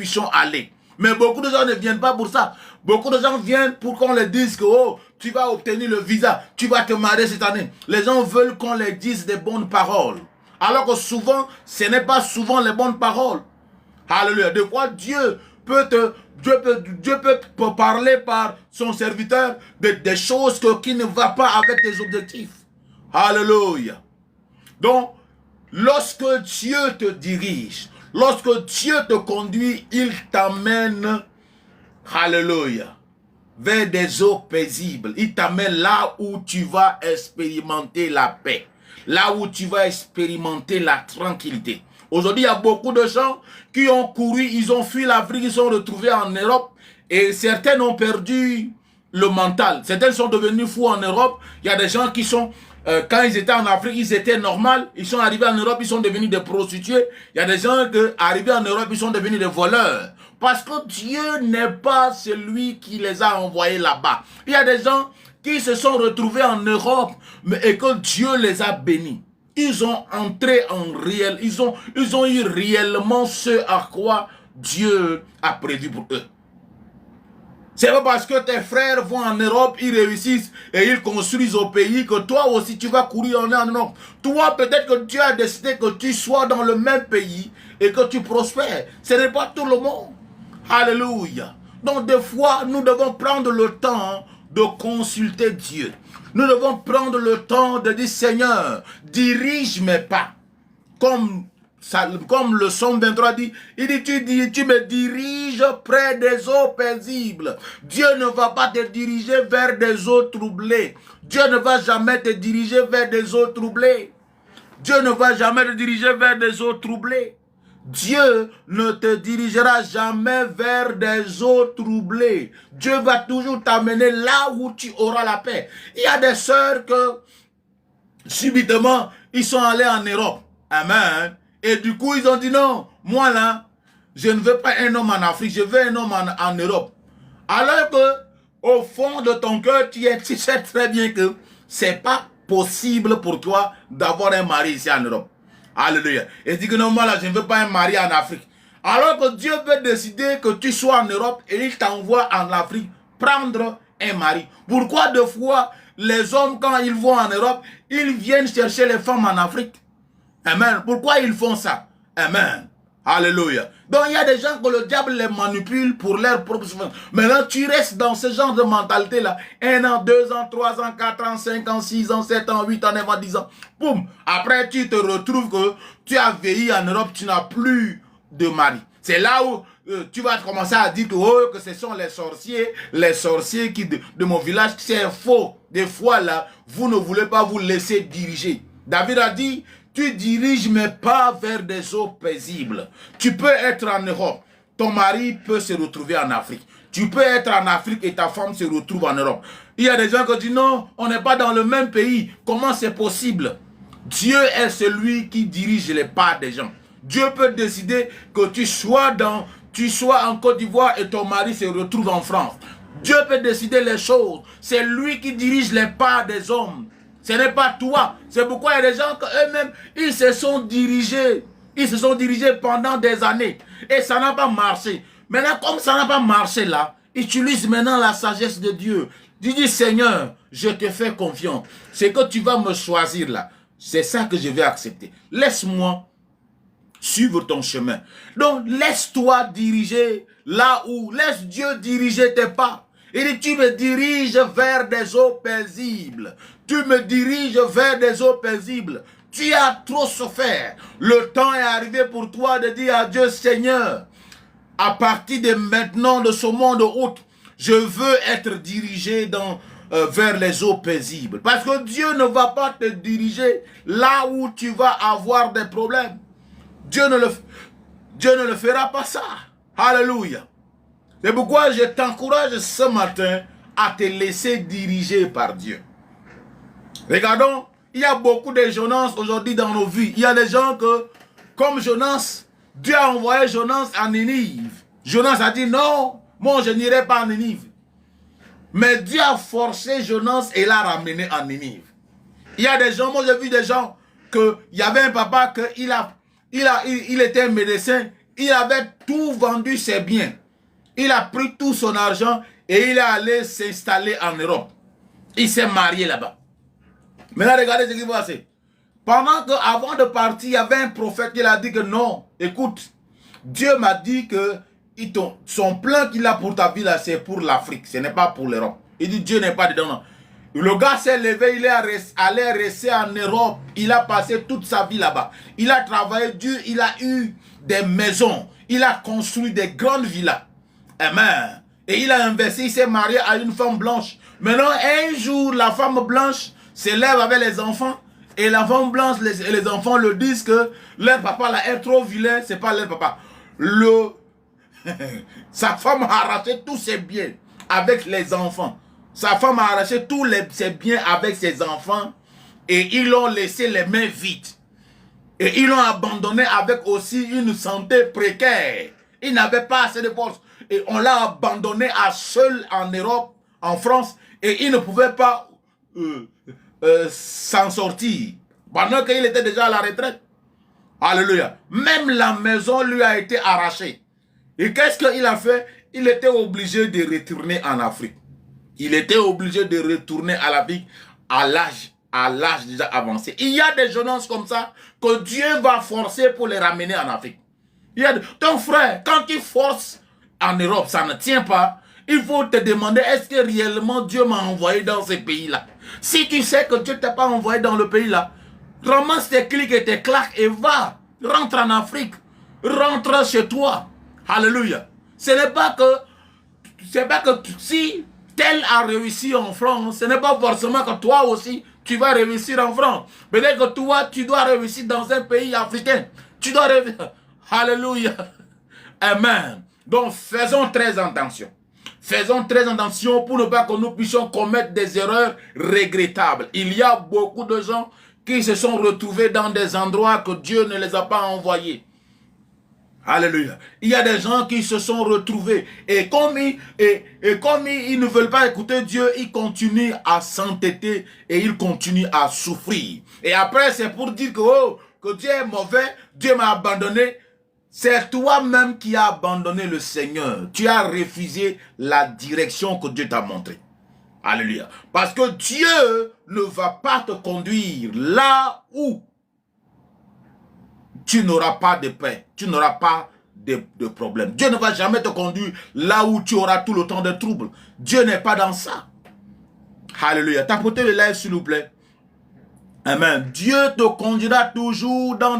puissions aller. Mais beaucoup de gens ne viennent pas pour ça. Beaucoup de gens viennent pour qu'on leur dise que oh, tu vas obtenir le visa, tu vas te marier cette année. Les gens veulent qu'on leur dise des bonnes paroles. Alors que souvent, ce n'est pas souvent les bonnes paroles. Alléluia. Des fois, Dieu peut parler par son serviteur des choses qui ne vont pas avec tes objectifs. Alléluia. Donc, lorsque Dieu te dirige, lorsque Dieu te conduit, il t'amène, alléluia, vers des eaux paisibles. Il t'amène là où tu vas expérimenter la paix, là où tu vas expérimenter la tranquillité. Aujourd'hui, il y a beaucoup de gens qui ont couru, ils ont fui l'Afrique, ils sont retrouvés en Europe et certains ont perdu le mental. Certains sont devenus fous en Europe. Il y a des gens qui sont, quand ils étaient en Afrique, ils étaient normaux. Ils sont arrivés en Europe, ils sont devenus des prostituées. Il y a des gens qui, arrivés en Europe, ils sont devenus des voleurs. Parce que Dieu n'est pas celui qui les a envoyés là-bas. Il y a des gens qui se sont retrouvés en Europe et que Dieu les a bénis. Ils ont entré en réel, ils ont eu réellement ce à quoi Dieu a prévu pour eux. C'est pas parce que tes frères vont en Europe, ils réussissent et ils construisent au pays que toi aussi tu vas courir en Europe. Toi, peut-être que Dieu a décidé que tu sois dans le même pays et que tu prospères. Ce n'est pas tout le monde. Alléluia. Donc des fois, nous devons prendre le temps de consulter Dieu. Nous devons prendre le temps de dire, Seigneur, dirige mes pas. Comme le Psaume 23 dit, il dit, tu me diriges près des eaux paisibles. Dieu ne va pas te diriger vers des eaux troublées. Dieu ne va jamais te diriger vers des eaux troublées. Dieu ne va jamais te diriger vers des eaux troublées. Dieu ne te dirigera jamais vers des eaux troublées. Dieu va toujours t'amener là où tu auras la paix. Il y a des sœurs que, subitement, ils sont allés en Europe. Amen. Et du coup, ils ont dit non, moi là, je ne veux pas un homme en Afrique, je veux un homme en Europe. Alors que, au fond de ton cœur, tu sais très bien que c'est pas possible pour toi d'avoir un mari ici en Europe. Alléluia. Et dit que non, moi là, je ne veux pas un mari en Afrique. Alors que Dieu peut décider que tu sois en Europe et il t'envoie en Afrique prendre un mari. Pourquoi deux fois les hommes, quand ils vont en Europe, ils viennent chercher les femmes en Afrique? Amen. Pourquoi ils font ça? Amen. Alléluia. Donc il y a des gens que le diable les manipule pour leur propre souffrance. Maintenant tu restes dans ce genre de mentalité là. 1 an, 2 ans, 3 ans, 4 ans, 5 ans, 6 ans, 7 ans, 8 ans, 9 ans, 10 ans. Boum. Après tu te retrouves que tu as vieilli en Europe, tu n'as plus de mari. C'est là où tu vas commencer à dire que, oh, que ce sont les sorciers qui de mon village. C'est faux. Des fois là, vous ne voulez pas vous laisser diriger. David a dit, tu diriges mes pas vers des eaux paisibles. Tu peux être en Europe. Ton mari peut se retrouver en Afrique. Tu peux être en Afrique et ta femme se retrouve en Europe. Il y a des gens qui disent non, on n'est pas dans le même pays. Comment c'est possible? Dieu est celui qui dirige les pas des gens. Dieu peut décider que tu sois en Côte d'Ivoire et ton mari se retrouve en France. Dieu peut décider les choses. C'est lui qui dirige les pas des hommes. Ce n'est pas toi. C'est pourquoi il y a des gens qu'eux-mêmes, ils se sont dirigés. Ils se sont dirigés pendant des années. Et ça n'a pas marché. Maintenant, comme ça n'a pas marché là, utilise maintenant la sagesse de Dieu. Dis, Seigneur, je te fais confiance. C'est que tu vas me choisir là. C'est ça que je vais accepter. Laisse-moi suivre ton chemin. Donc, laisse-toi diriger là où. Laisse Dieu diriger tes pas. Il dit, tu me diriges vers des eaux paisibles. Tu me diriges vers des eaux paisibles. Tu as trop souffert. Le temps est arrivé pour toi de dire à Dieu, Seigneur, à partir de maintenant, de ce monde autre, je veux être dirigé vers les eaux paisibles. Parce que Dieu ne va pas te diriger là où tu vas avoir des problèmes. Dieu ne le fera pas ça. Alléluia. C'est pourquoi je t'encourage ce matin à te laisser diriger par Dieu. Regardons, il y a beaucoup de Jonas aujourd'hui dans nos vies. Il y a des gens que, comme Jonas, Dieu a envoyé Jonas à Ninive. Jonas a dit non, moi je n'irai pas à Ninive. Mais Dieu a forcé Jonas et l'a ramené à Ninive. Il y a des gens, moi j'ai vu des gens, il y avait un papa, il était un médecin. il avait tout vendu ses biens. Il a pris tout son argent et il est allé s'installer en Europe. Il s'est marié là-bas. Maintenant, regardez ce qui va passer. Pendant qu'avant de partir, il y avait un prophète qui a dit que non, écoute, Dieu m'a dit que son plan qu'il a pour ta vie là, c'est pour l'Afrique, ce n'est pas pour l'Europe. Il dit Dieu n'est pas dedans. Non. Le gars s'est levé, il est allé rester en Europe. Il a passé toute sa vie là-bas. Il a travaillé dur, il a eu des maisons. Il a construit des grandes villas. Amen. Et il a investi, il s'est marié à une femme blanche. Maintenant, un jour, la femme blanche se lève avec les enfants. Et la femme blanche et les enfants le disent que leur papa là est trop vilain, c'est pas leur papa. Sa femme a arraché tous ses biens avec les enfants. Sa femme a arraché tous ses biens avec ses enfants et ils l'ont laissé les mains vides. Et ils l'ont abandonné avec aussi une santé précaire. Il n'avait pas assez de force. Et on l'a abandonné à seul en Europe, en France, et il ne pouvait pas s'en sortir. Pendant qu'il était déjà à la retraite. Alléluia. Même la maison lui a été arrachée. Et qu'est-ce qu'il a fait? Il était obligé de retourner en Afrique. Il était obligé de retourner à l'Afrique à l'âge déjà avancé. Il y a des jeunes gens comme ça que Dieu va forcer pour les ramener en Afrique. Ton frère, quand il force en Europe, ça ne tient pas. Il faut te demander, est-ce que réellement Dieu m'a envoyé dans ce pays-là? Si tu sais que Dieu ne t'a pas envoyé dans le pays-là, ramasse tes clics et tes claques et va. Rentre en Afrique. Rentre chez toi. Alléluia. Ce n'est pas que si tel a réussi en France, ce n'est pas forcément que toi aussi, tu vas réussir en France. Peut-être que toi, tu dois réussir dans un pays africain. Tu dois réussir. Alléluia. Amen. Donc, faisons très attention. Faisons très attention pour ne pas que nous puissions commettre des erreurs regrettables. Il y a beaucoup de gens qui se sont retrouvés dans des endroits que Dieu ne les a pas envoyés. Alléluia. Il y a des gens qui se sont retrouvés et comme ils ne veulent pas écouter Dieu, ils continuent à s'entêter et ils continuent à souffrir. Et après, c'est pour dire que Dieu est mauvais, Dieu m'a abandonné. C'est toi-même qui as abandonné le Seigneur. Tu as refusé la direction que Dieu t'a montrée. Alléluia. Parce que Dieu ne va pas te conduire là où tu n'auras pas de paix, tu n'auras pas de problème. Dieu ne va jamais te conduire là où tu auras tout le temps de troubles. Dieu n'est pas dans ça. Alléluia. Tapotez le live s'il vous plaît. Amen. Dieu te conduira toujours dans